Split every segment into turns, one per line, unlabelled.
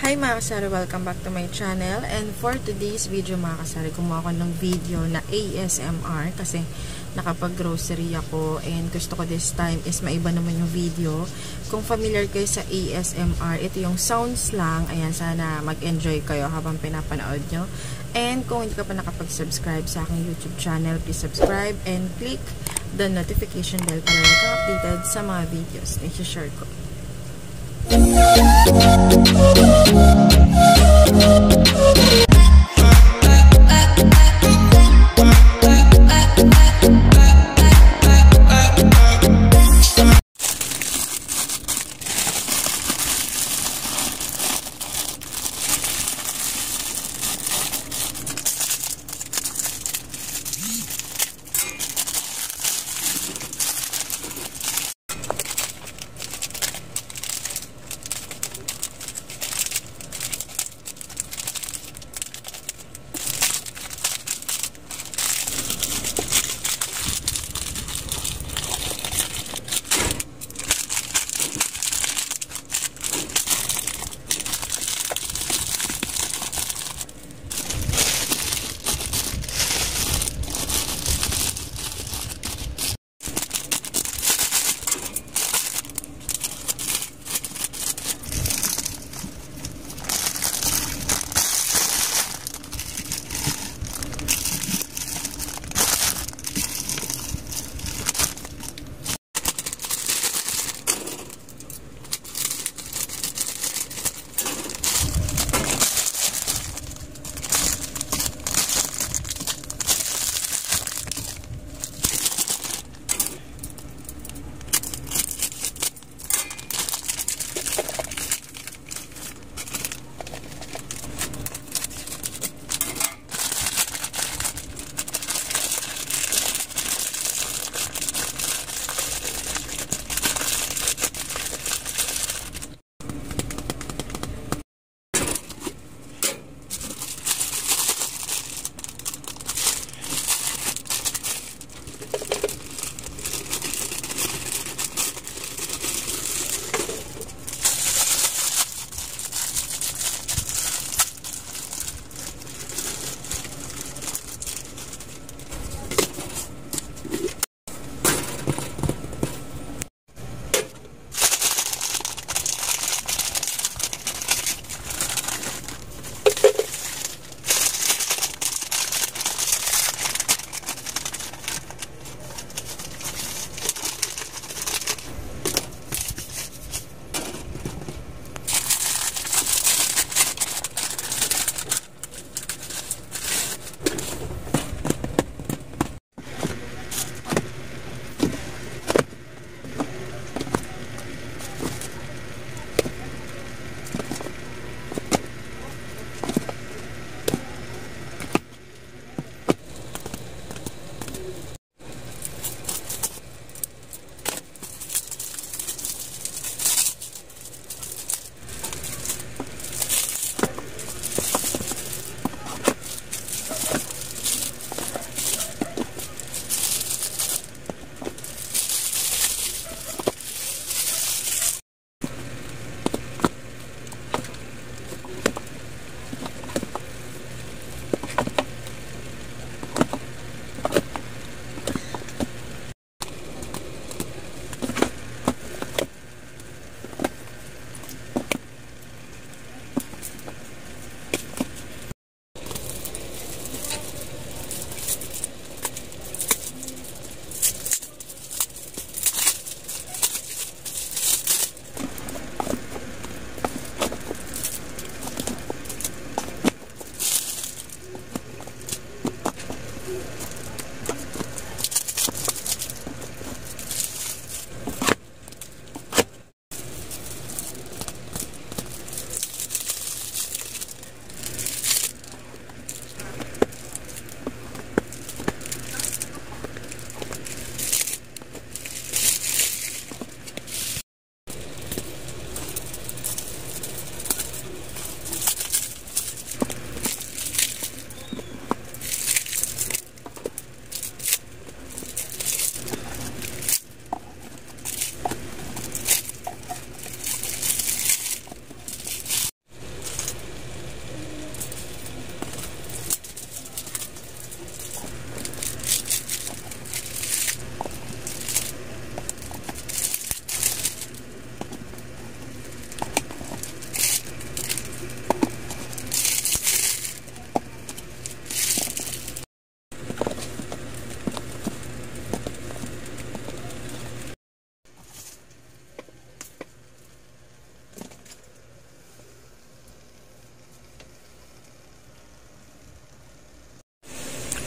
Hi mga kasari, welcome back to my channel. And for today's video mga kasari, gumawa ko ng video na ASMR kasi nakapag-grocery ako and gusto ko this time is maiba naman yung video. Kung familiar kayo sa ASMR, ito yung sounds lang. Ayan, sana mag-enjoy kayo habang pinapanood nyo. And kung hindi ka pa nakapag-subscribe sa aking YouTube channel, please subscribe and click the notification bell para mag-updated sa mga videos na i-share ko.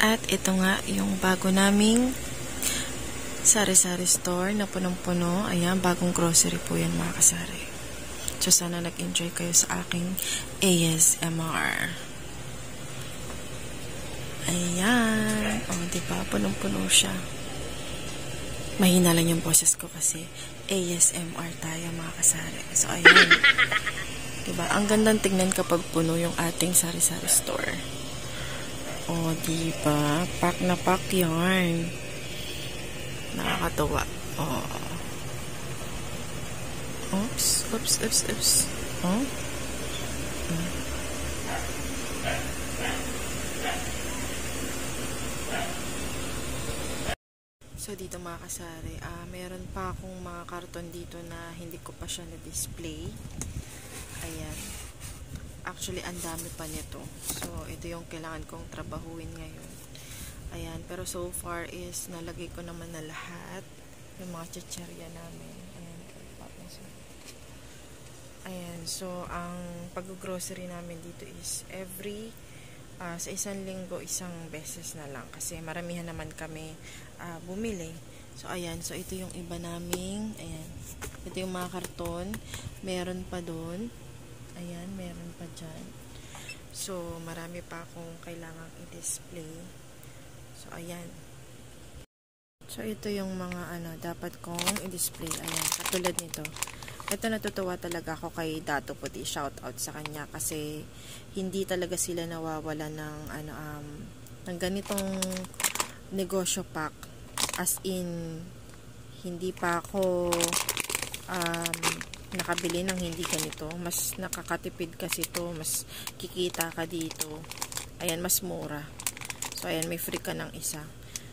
At ito nga yung bago naming sari-sari store na punong-puno. Ayan, bagong grocery po yan mga kasari. So sana nag-enjoy kayo sa aking ASMR. Ayan. O, diba? Punong-puno siya. Mahina lang yung boses ko kasi ASMR tayo mga kasari. So ayan. Diba? Ang gandang tignan kapag puno yung ating sari-sari store. O, diba? Pack na pack yarn. Nakakatuwa. O. Oops. Oops, oops, oops. O. So, dito mga kasari, meron pa akong mga karton dito na hindi ko pa siya na-display. Ayan. Actually, ang dami pa nito. So, ito yung kailangan kong trabahuin ngayon. Ayan. Pero so far is nalagay ko naman na lahat. Yung mga chicherya namin. Ayan. Ayan. So, ang pag-grocery namin dito is sa isang linggo, isang beses na lang. Kasi maramihan naman kami bumili. So, ayan. So, ito yung iba naming. Ayan. Ito yung mga karton. Meron pa doon. Ayan. Meron pa dyan. So, marami pa akong kailangang i-display. So, ayan. So, ito yung mga dapat kong i-display. Ayan. Katulad nito. Ito, natutuwa talaga ako kay Dato Puti. Shout out sa kanya kasi hindi talaga sila nawawala ng ng ganitong negosyo pack. As in, hindi pa ako nakabili ng hindi ganito. Mas nakakatipid kasi to. Mas kikita ka dito. Ayan, mas mura. So, ayan, may free ka ng isa.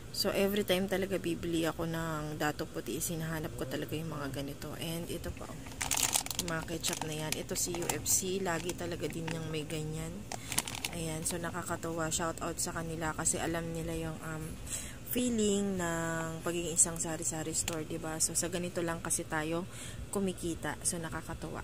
So, every time talaga bibili ako ng Dato Puti, sinahanap ko talaga yung mga ganito. And ito pa, yung mga ketchup na yan. Ito si UFC, lagi talaga din yung may ganyan. Ayan, so nakakatawa. Shout out sa kanila kasi alam nila yung feeling ng pagiging isang sari-sari store, diba? So, sa ganito lang kasi tayo kumikita. So, nakakatawa.